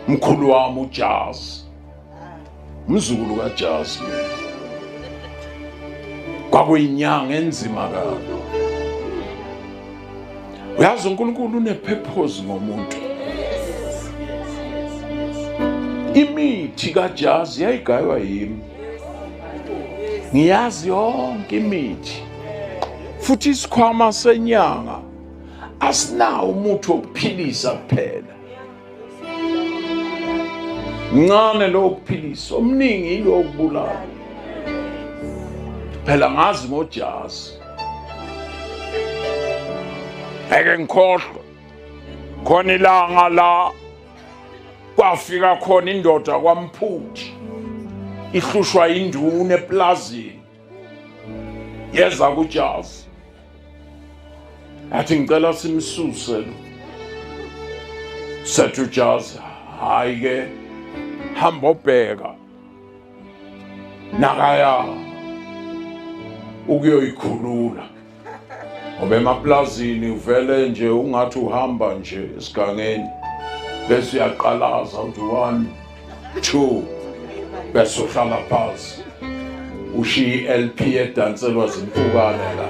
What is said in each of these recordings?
mkhulu wami uJazz umzukulu kaJazz kwakuyinyanga enzima kabi. Uyazi uNkulunkulu unepurpose ngomuntu. Imithi kaJazz yayigaywa yimi. Ngiyazi yonke imithi. Futhi isikhwama senyanga asinawo umuthi wokuphilisa kuphela. Ncane lo wokuphilisa, omningi yilo wokubulala. Phela ngazi ngoJazz. Ake ngikhohlwe. Khona ilanga la kwafika khona indoda kwaMphuthi. Ihlushwa induna eplazini. Yeza kuJazz. Athi ngicela simsuse lo. Sethu uJazz, hayi ke hamba obheka. Nakaya ukuyoyikhulula. Ngoba emaplazini uvele nje ungathi uhamba nje esigangeni. Bese uyaqalaza uthi 1 2 bese uhlala phansi. Ushiya iLP edanselwa zimpukane la.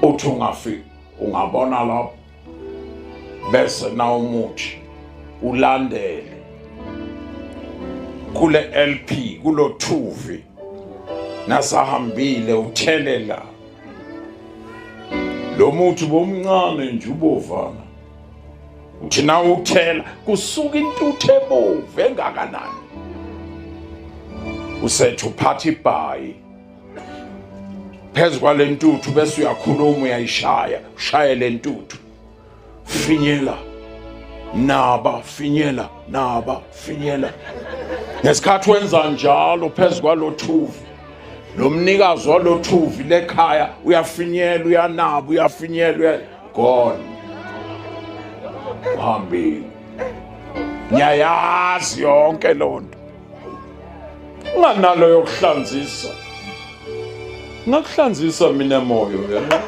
Uthi ungafika ungabona lapho bese na umuthi ulandele kule LP kulo thuvi nasahambile uthelela lo muthi bomncane nje ubovana uthi na uthela kusuka intuthu ebomvu engakanani usethu uphatha ibhayi phezu kwale ntuthu bese uyakhuluma uyayishaya ushaye le ntuthu finyela naba finyela naba finyela ngesikhathi wenza njalo phezu kwalo thuvi lo mnikazi walo thuvi lekhaya uyafinyela uyanaba uyafinyela gone hambile nyayazi yonke lonto unganalo yokuhlanzisa ngakuhlanzisa mina emoyo yena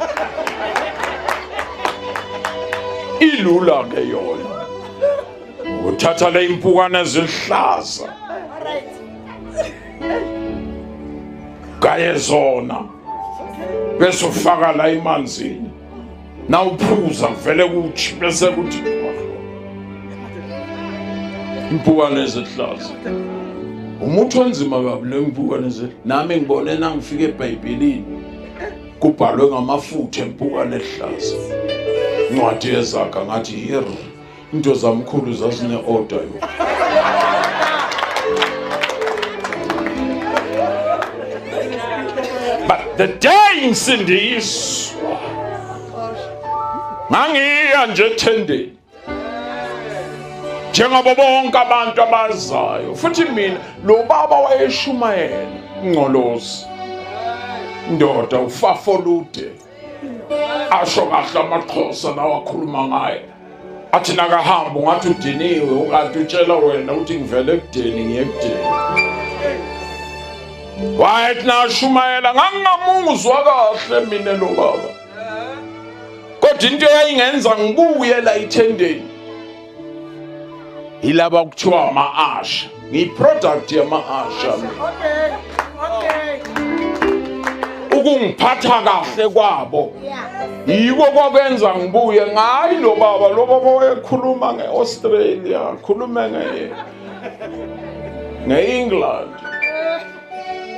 ilula ke yona uthatha le impukane ezihlaza gaye zona bese ufaka la emanzini na uphuza vele kuthi bese kuthi impukane ezihlaza umuntu onzima kabi le impukane nami ngibone nangifika eBhayibhelini kubhalwe ngamafutha empukane ehlaza incwadi yezaga ngathi yero into zamkhulu zasine order yo but the day insindiswa ngangiya nje ethendeni njengoba bonke abantu abazayo futhi mina lo baba wayeshumayela ingcolosi indoda ufafolude asho kahle amaXhosa lawa akhuluma ngaye athi nakahamba ungathi udiniwe ungathi utshela wena uthi ngivele ekudeni ngiyekudeni wayethi nashumayela ngangamuzwa kahle mina lo baba kodwa into eyayingenza ngibuye la ethendeni ilaba kuthiwa ama-asha ngiyi-product yama-asha ukungiphatha kahle kwabo yiko kwakwenza ngibuye ngayi lo baba wayekhuluma nge-Australia khulume nge-England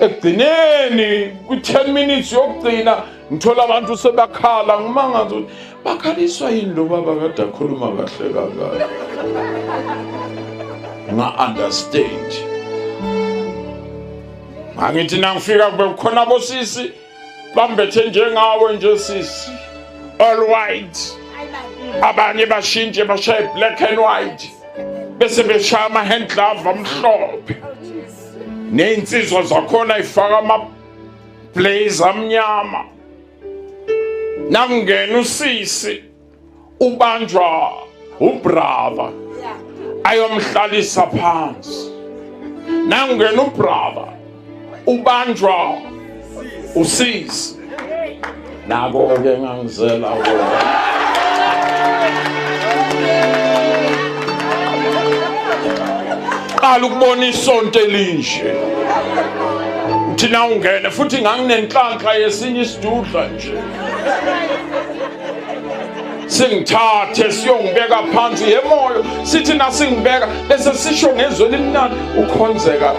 ekugcineni kwi-10 minutes yokugcina ngithola abantu sebakhala ngimangazi ukuthi bakhaliswa yini lo baba kade akhuluma kahle kangaka nga-understand angithi nangifika kube khona bosisi bambethe njengawe nje sisi all white abanye bashintshe bashaye black and white bese beshaya ama-hand glove amhlophe ney'nsizwa zakhona ifaka ama-blaze amnyama nakungena usisi ubanjwa ubrother ayomhlalisa phansi nakungena ubrother ubanjwa usisi nako-ke ngangizela kona. Qala ukubona isonto elinje thina ungene futhi nganginenhlanhla yesinye isidudla nje singithathe siyongibeka phansi yemoyo sithi nasingibeka bese sisho ngezwe elimnandi ukhonzeka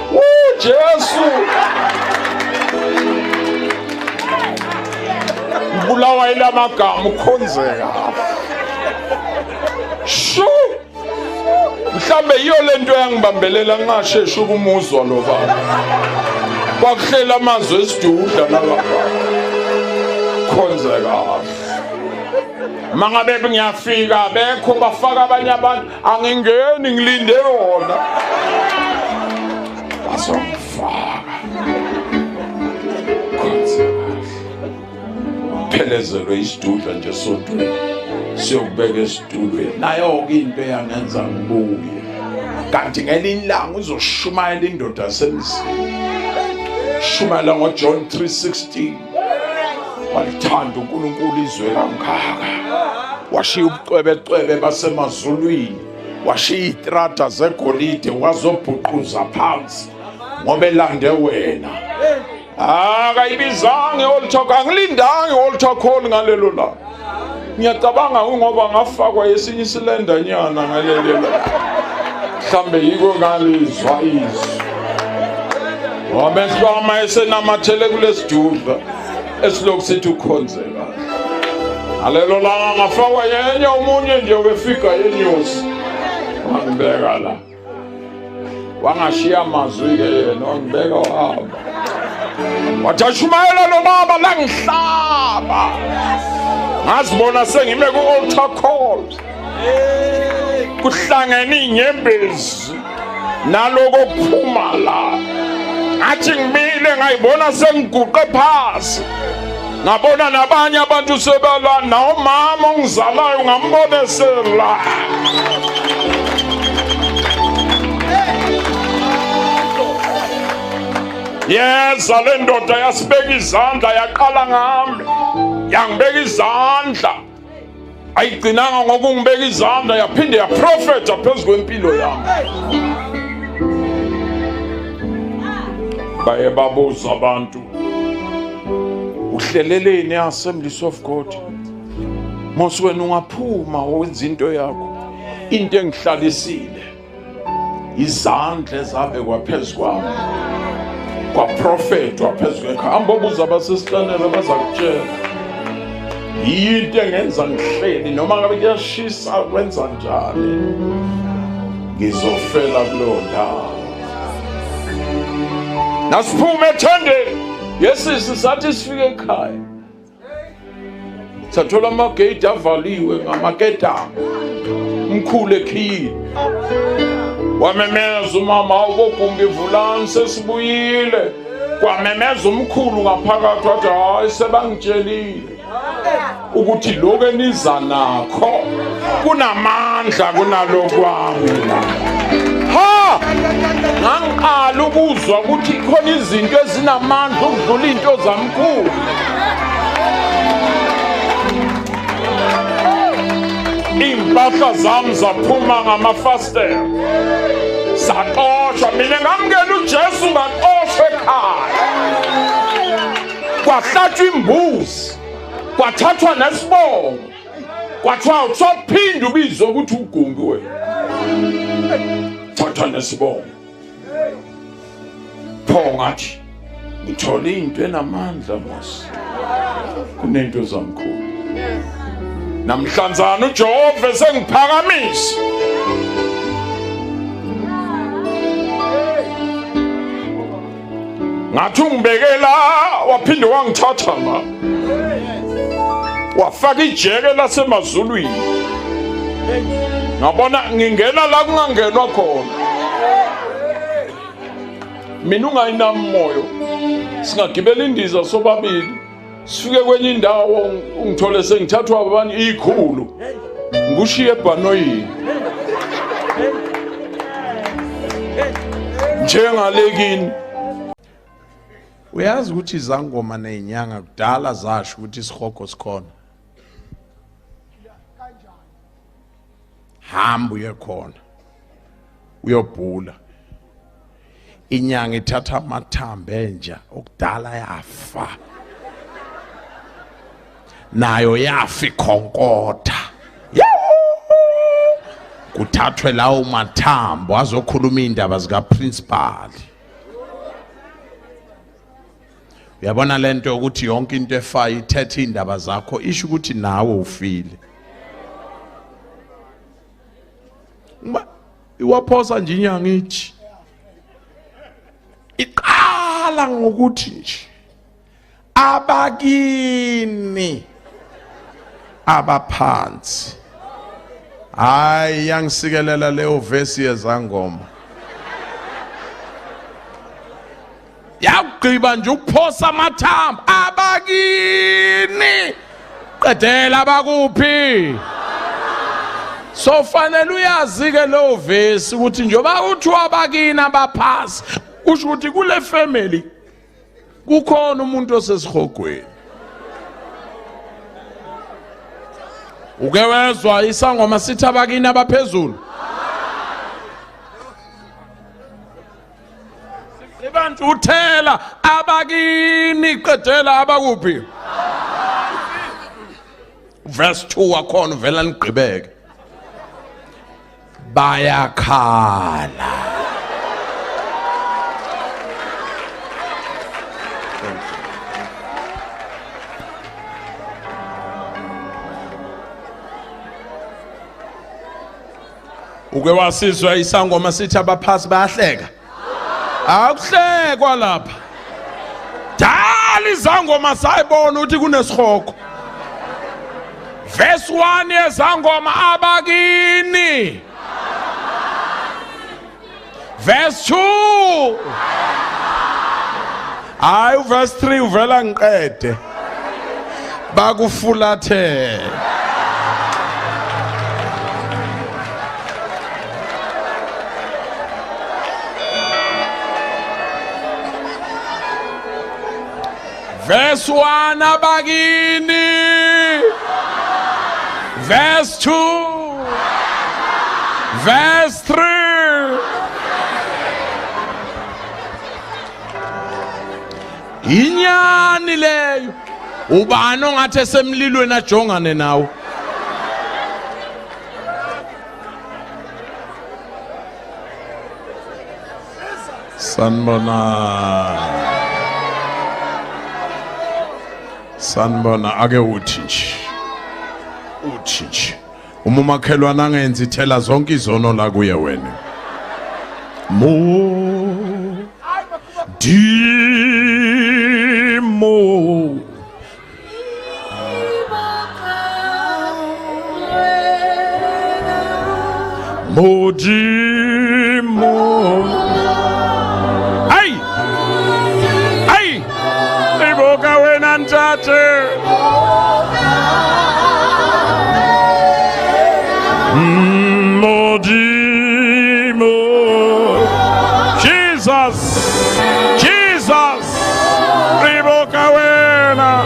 Jesu bulawa ilamagama ukhonzeka shu mhlambe iyo lento yangibambelela ngasheshe ukumuzwa lo baba kwakuhlela amazwi esidudla nalapha khonzeka mangabe ngiyafika bekho bafaka abanye abantu angingeni ngilinde wona basongifaka phelezelwe isidudla nje sontweni siyokubeka esitulweni nayo-ke into eyangenza ngibuye kanti ngelinye ilanga uzoshumayela indoda yasemzini shumayela ngoJohn 3:16 walithanda uNkulunkulu izwe kangaka washiya ubucwebecwebe basemazulwini washiya izitrata zegolide wazobhuquza phansi ngoba elande wena akayibizanga i-altar angilindanga i-altar call ngalelo la ngiyacabanga ngoba ngafakwa yesinye isilendanyana ngalelo la mhlambe yiko ngalizwa izwi wamehlo ama esenamathele kulesidudla esilokhu sithi ukhonzeka ngalelo langa ngafakwa yenye umunye nje wefika yenyosi wangibeka la wangashiya amazwi-ke yena wangibeka wahamba wathi ashumayela lo baba la ngihlaba ngazibona sengime ku-altar call kuhlangene inyembezi naloko kuphuma la ngathi ngimile ngayibona sengiguqe phasi ngabona nabanye abantu sebala nawo mama ongizalayo ngambone sela yeza le ndoda yasibeka izandla yaqala ngami yangibeka izandla ayigcinanga ngoba ungibeka izandla yaphinde yaprofetha phezu kwempilo yami baye babuza abantu uhleleleni Assemblies of God mos wena ungaphuma wenza into yakho into engihlalisile izandla ezabekwa phezu kwami kwaprofethwa phezu kwekhambo obuza abasesitanela bazakutshela yinto engenza ngihleli noma ngabe kuyashisa kwenza njani ngizofela kulo ndawo nasiphume ethendeni yesisi sathi sifike ekhaya sathola amagate avaliwe ngamaketanga umkhulu ekhiyini wamemeza umama ubogumbi vulani sesibuyile kwamemeza umkhulu ngaphakathi wathi hayi sebangitshelile ukuthi lokho eniza nakho kunamandla kunalokwami ha ngangiqala ukuzwa ukuthi khona izinto ezinamandla ukudlula into zamkhulu impahla zami zaphuma ngamafastela saqoshwa mina ngamukela uJesu ngaqoshwa ekhaya kwahlatshwa imbuzi kwathathwa nesibongo kwathiwa usophinda ubizwa ukuthi ugumbi wena thatha nesibongo pho ngathi ngithole into enamandla mos kunento zamkhulu namhlanzana uJehova sengiphakamisa ngathi ungibekela waphinde wangithatha la wafaka ijeke lasemazulwini ngabona ngingena la kungangenwa khona mina ungayinami moyo singagibela indiza sobabili sifike kwenye indawo ungithole sengithathwa abanye ikhulu ngushiye ebhanoyini njengalekini Uyazi ukuthi izangoma nezinyanga kudala zasho ukuthi isihogo sikhona. Hamba uye khona. Uyobhula. Inyanga ithatha amathambo enja okudala yafa. Nayo yafa ikhonkotha. Kuthathwe lawo mathambo azokhuluma indaba zika principal. Uyabona lento ukuthi yonke into efa ithethe indaba zakho isho ukuthi nawe ufile. Iwaphosa nje inyanga ithi. Iqala ngokuthi nje abakini abaphansi. Hayi yangisikelela leyo verse yezangoma. Yagqiba nje ukuphosa amathambo abakini. Qedela abakuphi? So fanele uyazi ke leyo verse ukuthi njoba uthiwa abakini abaphasi usho ukuthi kule family kukhona umuntu osesihogweni. Uke wezwa isangoma sithi abakini abaphezulu? Abantu uthela abakini qedela abakuphi? Verse 2 wakhona uvela nigqibeke. Bayakhala. Uke wasizwa isangoma sithi abaphasi bayahleka. Akuhlekwa lapha. Dala izangoma sayibona ukuthi kunesihogo. Verse 1 yezangoma abakini. Verse 2. Hayi verse 3 uvela ngiqede. Bakufulathe. Verse 1 abakini. Verse 2. Verse 3. Inyani leyo. Ubani ongathi esemlilweni ajongane nawo? Sanbona ake uthi nje uma umakhelwana angenzi ithela zonke izono la kuye wena. Modimo. Ay iboka wena ntate. Modimo. Jesus iboka wena.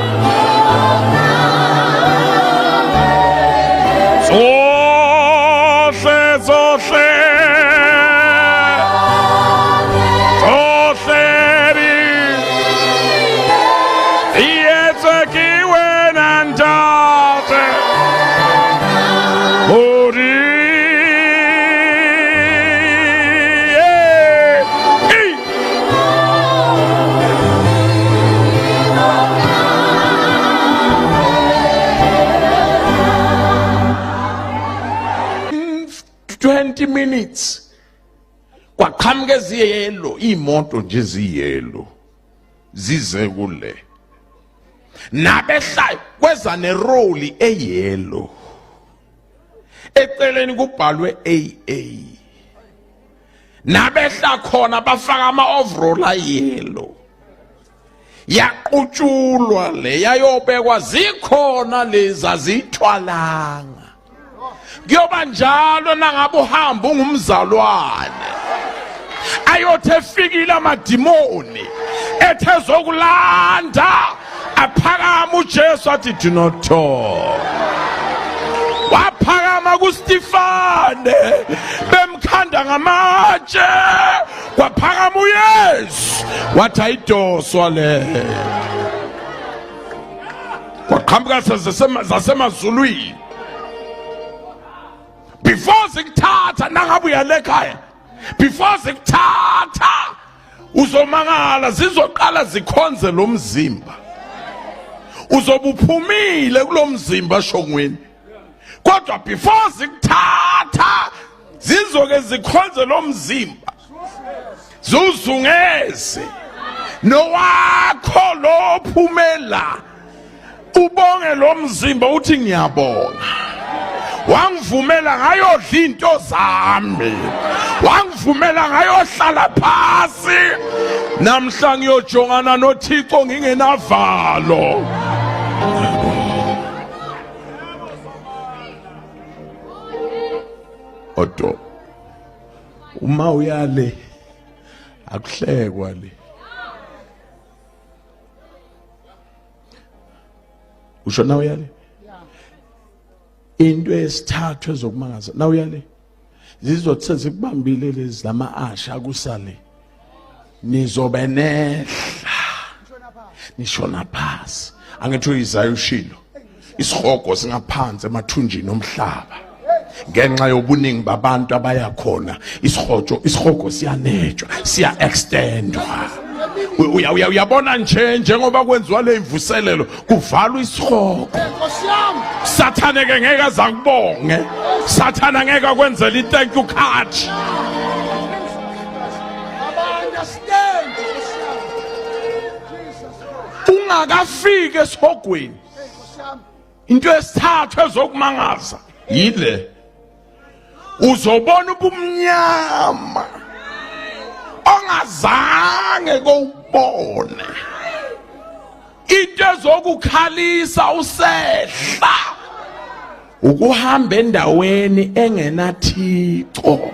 Minutes kwaqhamuka eziyelo imoto nje ziyelo zize kule nabehlayo kweza neroli eyelo eceleni kubhalwe AA nabehla khona bafaka ama-overall ayelo yaqutshulwa le yayobekwa zikhona lezi azithwalanga. Kuyoba njalo nangabe uhamba ungumzalwane ayothe efikile amadimoni ethe zokulanda aphakama uJesu athi do not talk. Waphakama kuStifane bemkhanda ngamatshe, kwaphakama uYesu wathi ayidoswa le, kwaqhamuka zasemazulwini. Before zikuthatha nangabe uyale ekhaya, before zikuthatha uzomangala, zizoqala zikhonze lo mzimba, uzobuphumile kulo mzimba shongweni. Kodwa before zikuthatha zizoke zikhonze lo mzimba, zuzungeze nowakho lophumela, ubonge lo mzimba uthi ngiyabonga, wangivumela ngayodla into zami, wangivumela ngayohlala phasi, namhla ngiyojongana noThixo ngingenavalo. Odo uma uyale akuhlekwa le, usho na uyale into esithathu ezokumangaza na uyale, zizothi zikubambile lezi lama-asha kusale, nizobe nehla nishona phasi. Angithi uIsaya ushilo isihogo singaphansi emathunjini omhlaba, ngenxa yobuningi babantu abaya khona isihogo siyanetshwa, siya extendwa. Uyabona nje njengoba kwenziwa le imvuselelo kuvalwa isihogo. Sathane ke ngeke azakubonge, Sathana ngeke akwenzele i-thank you card. Ungakafika esihogweni, into esithathu ezokumangaza yile, uzobona ubumnyama ongazange kowubone, into ezokukhalisa usehla, ukuhamba endaweni engenaThixo.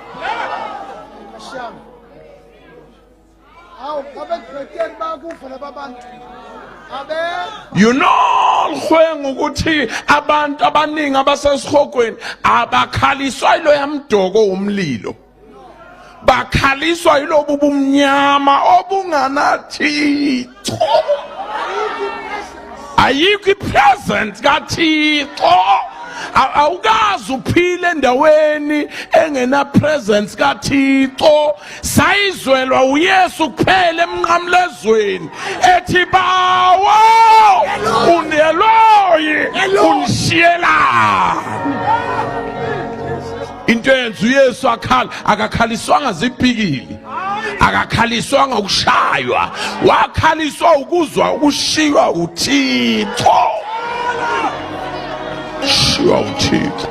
You know lhwenga ukuthi abantu abaningi abasesihogweni abakhaliswa ilo yamdoko umlilo, bakhaliswa yilobu bumnyama obunganaThixo. Ayikho ipresence kaThixo, awukazi uphile endaweni engena presence kaThixo. Sayizwelwa uYesu kuphela emnqamlezweni ethi bawo uneloyi unishiyelani. Into yenza uYesu akakhaliswanga zibhikili, akakhaliswanga ukushaywa, wakhaliswa ukuzwa ukushiywa uThixo. Shiywa uThixo.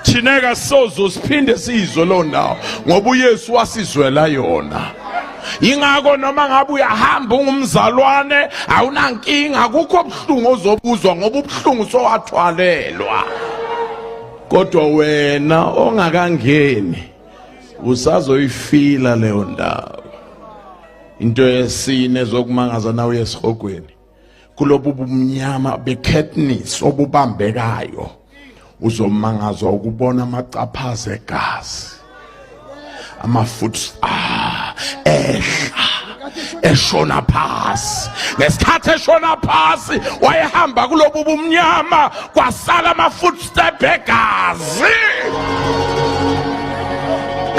Thina sozo siphinde sizwe lo ndawo ngoba uYesu wasizwela yona. Ingakho noma ngabe uyahamba ungumzalwane awunankinga, akukho obuhlungu ozobuzwa ngoba ubuhlungu sowathwalelwa. Kodwa wena ongakangeni usazoyifila leyo ndawo. Into yesine zokumangaza nawe esihogweni, kulobu bumnyama bekhetnis obubambekayo, uzomangazwa ukubona amacaphaza egazi, amafuthi ehla eshona phasi. Ngesikhathi eshona phasi wayehamba kulobu bumnyama, kwasala ama-footstep egazi.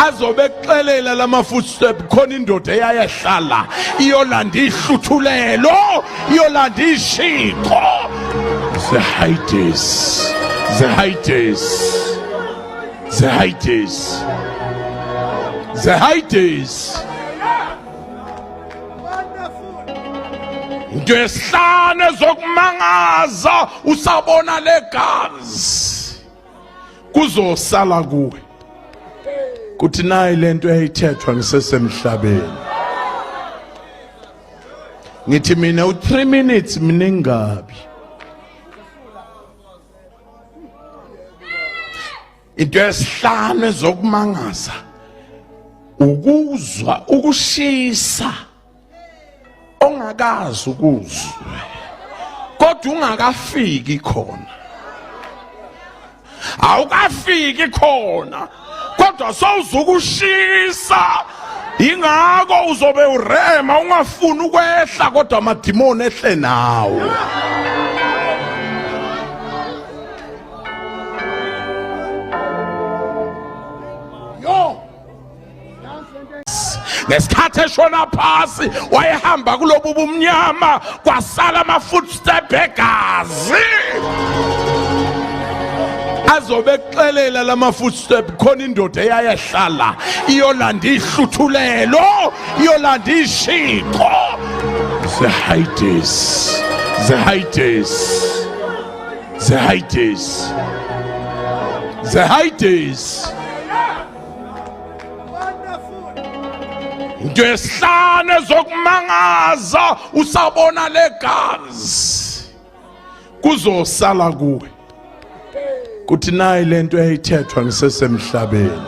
Azobe kuxelela lama-footstep khona indoda eyayehlala iyolanda ihluthulelo, iyolanda ishixo. Zehaites, zehaites, zehaites, zehaites. Into yesihlanu ezokumangaza, usabona legazi kuzosala kuwe kuthi nayi lento eyithethwa ngisesemhlabeni. Ngithi mina u3 minutes miningabi. Into yesihlanu ezokumangaza, ukuzwa ukushisa ongakazi ukuzwa kodwa ungakafiki khona. Awukafiki khona kodwa sawuzukushisa, ingako uzobe urema ungafuni ukwehla kodwa amadimoni ehle nawo. Ngesikhathi eshona phasi wayehamba kulobu bumnyama kwasala ama-footstep egazi. Azobe kuxelela lama-footstep khona indoda eyayehlala iyolanda ihluthulelo, iyolanda ishixo. Zehaides, Zehaides, Zehaides, Zehaides. Into yesihlanu ezokumangaza usabona legazi kuzosala kuwe. Kuthi nayi lento eyithethwa ngisesemhlabeni.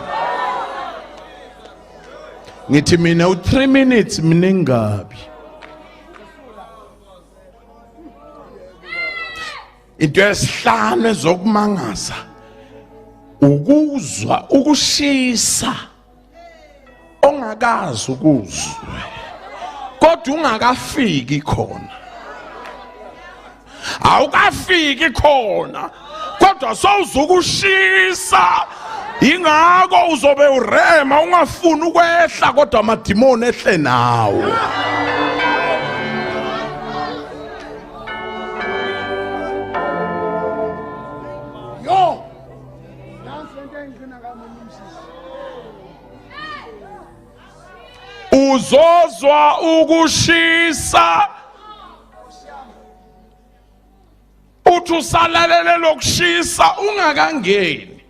Ngithi mina u3 minutes miningabi. Into yesihlanu ezokumangaza ukuzwa ukushisa ongakazi ukuzwa kodwa ungakafiki khona. Awukafiki khona kodwa sawuzukushisa, ingako uzobe urema ungafuni ukwehla kodwa amadimoni ehle nawo. Uzozwa ukushisa uthi usalalele lokushisa ungakangeni,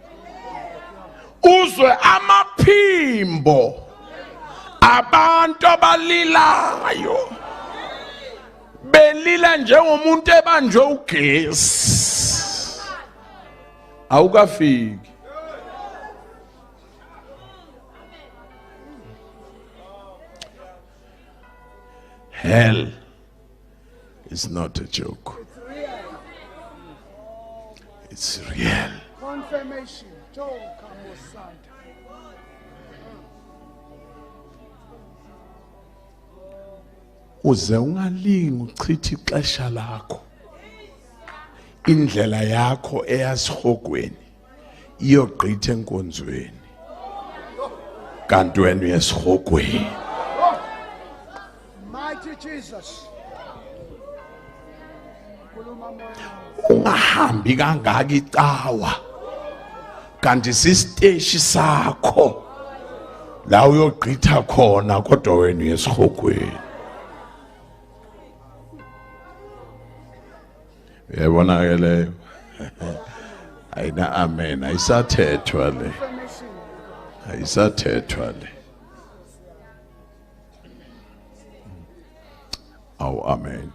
uzwe amaphimbo abantu abalilayo belila njengomuntu ebanjwe ugesi. Awukafiki. Hell is not a joke. It's real. Confirmation. Uze ungalingi uchithe ixesha lakho, indlela yakho eyasihogweni iyogqitha enkonzweni kanti wena uyesihogweni. Jesus. Ungahambi kangaka icawa kanti sisiteshi sakho la uyogqitha khona kodwa wena uyesihogweni. Uyabona ke leyo? Ayina amen, ayisathethwa le. Ayisathethwa le. Oh, amen.